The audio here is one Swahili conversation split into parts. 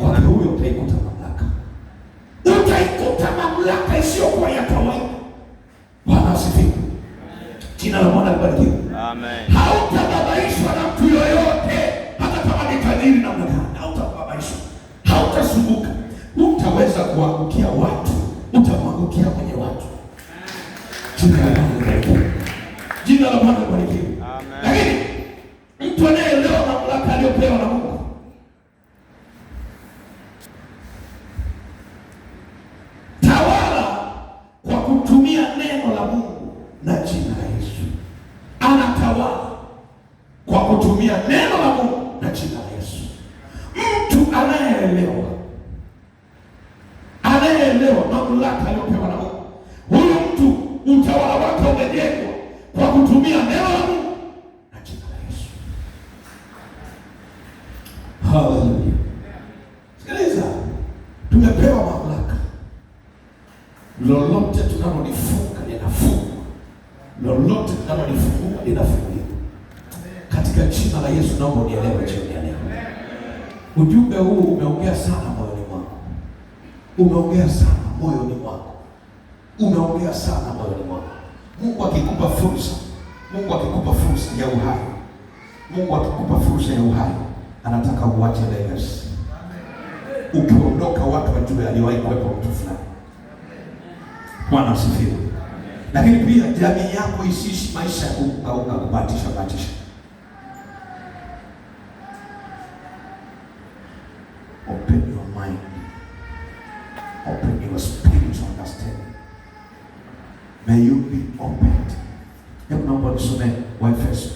Kwa huyo utaikuta mamlaka. Utaikuta mamlaka isiyokuwa ya kawaida. Bwana asifiwe. Jina la Bwana libarikiwe. Amen. Hautababaishwa na mtu yoyote, hata kama ni tajiri namna gani. Hautababaishwa. Hautasumbuka. Utaweza kuangukia watu, utamwangukia kwenye watu. Jina la Bwana libarikiwe. Jina la Bwana libarikiwe. Amen. Lakini mtu anayeelewa mamlaka aliyopewa na Mungu, tawala kwa kutumia neno la Mungu na jina la Yesu. Anatawala kwa kutumia neno la Mungu na jina la Yesu. Mtu anayeelewa mamlaka aliyopewa na Mungu, huyo mtu utawala wake umejengwa kwa kutumia neno la Mungu na jina la Yesu. Haleluya. Sikiliza, tumepewa mamlaka. Lolote tunalolifunga linafungwa, lolote tunalolifungua linafunguliwa. Katika jina la Yesu naomba unielewe jioni ya leo. Ujumbe huu umeongea sana moyoni mwako. Umeongea sana moyoni mwako. Umeongea sana moyoni mwako. Mungu akikupa fursa, Mungu akikupa fursa ya uhai, Mungu akikupa fursa ya uhai, anataka uache legacy. Ukiondoka watu wajue aliwahi kuwepo mtu fulani. Bwana asifiwe. Lakini pia jamii yako isiishi maisha ya kukauka, kubatisha. Open your mind. Open your spiritual understanding. May you be opened. Hebu naomba nisome Waefeso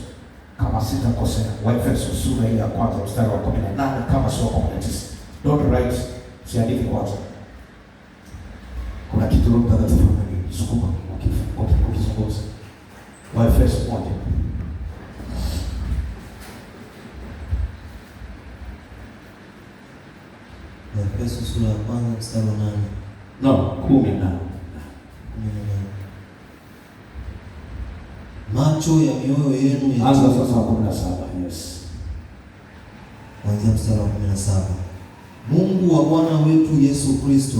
kama sitakosea. Waefeso sura ile ya kwanza mstari wa 18 kama sio 19. Don't write, siandiki kwanza. Kuna kitu Roho Mtakatifu anasukuma ukizungumza. Waefeso 1. Waefeso sura ya kwanza mstari wa 8. No, 18. Macho ya mioyo yenu anza sasa 17. Yes. Kuanzia mstari wa 17. Mungu wa Bwana wetu Yesu Kristo,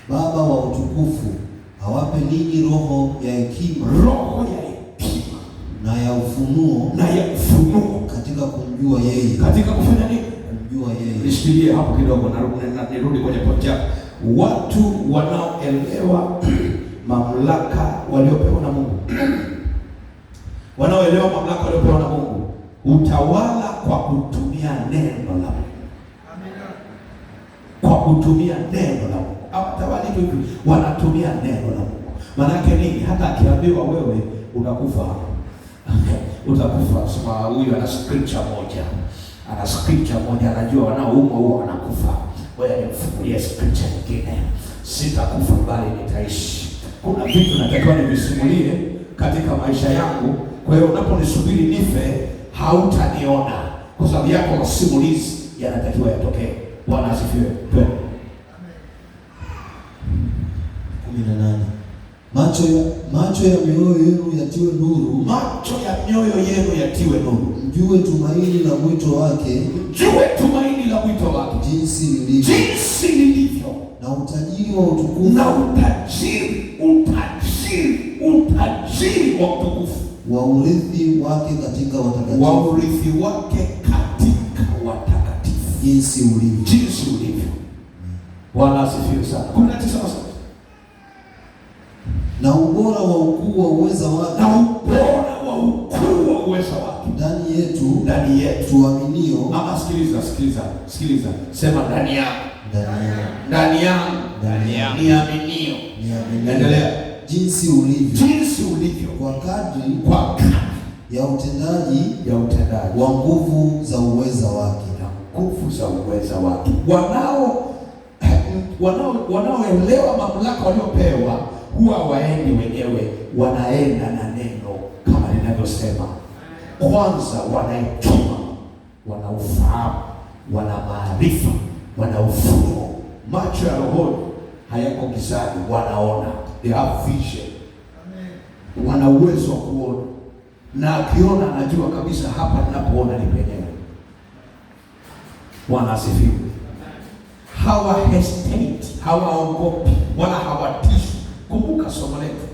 Baba wa utukufu, awape ninyi roho ya hekima na ya ufunuo katika kumjua yeye. Katika kufanya nini? Kumjua yeye. Nishikilie hapo kidogo na nirudi kwenye pointi yako. Watu wanaoelewa mamlaka waliopewa na Mungu. Wanaoelewa mamlaka waliopewa na Mungu, utawala kwa kutumia neno la Mungu. Kwa kutumia neno la Mungu. Hawatawali tu, wanatumia neno la Mungu. Maana yake nini? Hata akiambiwa wewe unakufa, utakufa. Sema huyu ana scripture moja, anajua wanaoumwa huwa wanakufa. Wewe nimfungulie scripture nyingine. Sitakufa bali nitaishi. Kuna vitu natakiwa nivisimulie katika maisha yangu. Kwa hiyo unaponisubiri nife, hautaniona kwa sababu yako masimulizi yanatakiwa yatokee. Bwana asifiwe. 18. Macho ya mioyo yenu yatiwe nuru. Macho ya mioyo yenu yatiwe nuru. Mjue tumaini la mwito wake. Mjue tumaini la mwito wake. Jinsi lilivyo. Na utajiri wa utukufu. Na utajiri wa utukufu. Wa urithi wake katika watakatifu. Wa urithi wake katika watakatifu. Jinsi ulivyo. Bwana asifiwe sana. 19 sasa. Na ubora wa ukuu wa uweza wake. Na ubora wa ukuu wa uweza wake. Ndani yetu. Tuaminio. Ama sikiliza. Sema ndani yangu. Niaminio. Endelea. Jinsi ulivyo. Kwa kadri ya utendaji wa nguvu za uweza wake. Wanaoelewa mamlaka waliopewa huwa waendi wenyewe, wanaenda na neno kama linavyosema. Kwanza wanaituma, wana ufahamu, wana maarifa, wana ufunuo. Macho ya rohoni hayako gizani, wanaona. They have vision. Wana uwezo wa kuona, na akiona anajua kabisa hapa ninapoona ni penyewe. Bwana asifiwe. hawa hesitate, hawaogopi wala hawatishwi. Kumbuka somo letu,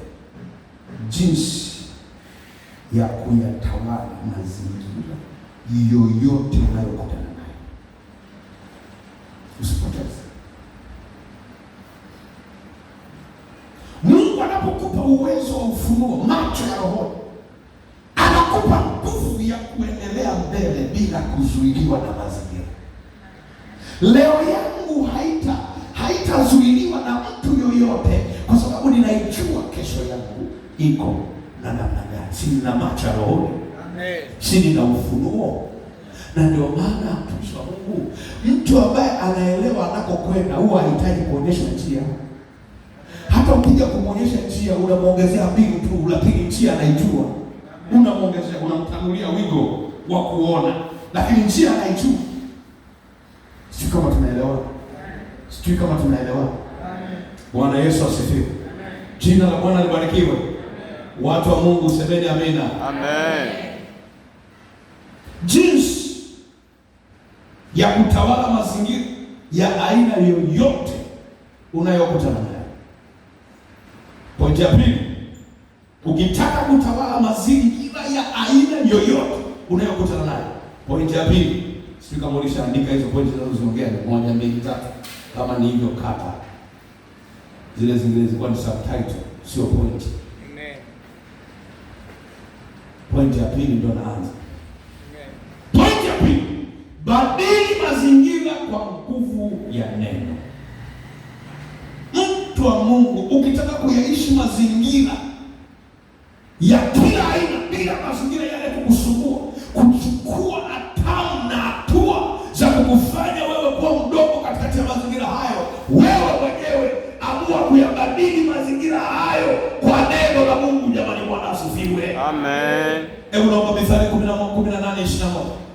jinsi ya kuyatawala mazingira yoyote unayokutana nayo. Usipoteze. Mungu anapokupa uwezo wa ufunuo, macho ya roho, anakupa nguvu ya kuendelea mbele bila kuzuiliwa na mazingira. Leo yangu haitazuiliwa na mtu yoyote, kwa sababu ninaijua kesho yangu iko na namna gani. Si nina macho ya roho, si nina ufunuo. Na ndio maana mtumishi wa Mungu, mtu ambaye anaelewa anakokwenda huwa hahitaji kuonyesha njia. Hata ukija kumwonyesha njia, unamwongezea mbinu tu, lakini njia anaijua. Unamwongezea, unamtanulia wigo wa kuona, lakini njia anaijua. Sijui kama tunaelewa. Bwana Yesu asifiwe. Jina la Bwana libarikiwe. Watu wa Mungu semeni amina. Amen. Jinsi ya kutawala mazingira ya aina yoyote unayokutana nayo. Pointi ya pili, ukitaka kutawala mazingira ya aina yoyote unayokutana nayo. Pointi ya pili, sio kama ulishaandika hizo pointi zinazoongea 1, 2, 3 kama ni hivyo kata. Zile zingine zilikuwa ni subtitle, sio point. Amen. Pointi ya pili ndio naanza. Amen. Pointi ya pili, badili mazingira kwa nguvu ya neno. Mtu wa Mungu, ukitaka kuyaishi mazingira ya kila aina bila mazingira yale kukusumbua, kuchukua hatamu na hatua za kukufanya wewe kuwa mdogo katikati ya mazingira hayo, wewe mwenyewe amua kuyabadili mazingira hayo kwa neno la Mungu. Jamani, Bwana asifiwe. Amen. Hebu naomba Mithali 18:21.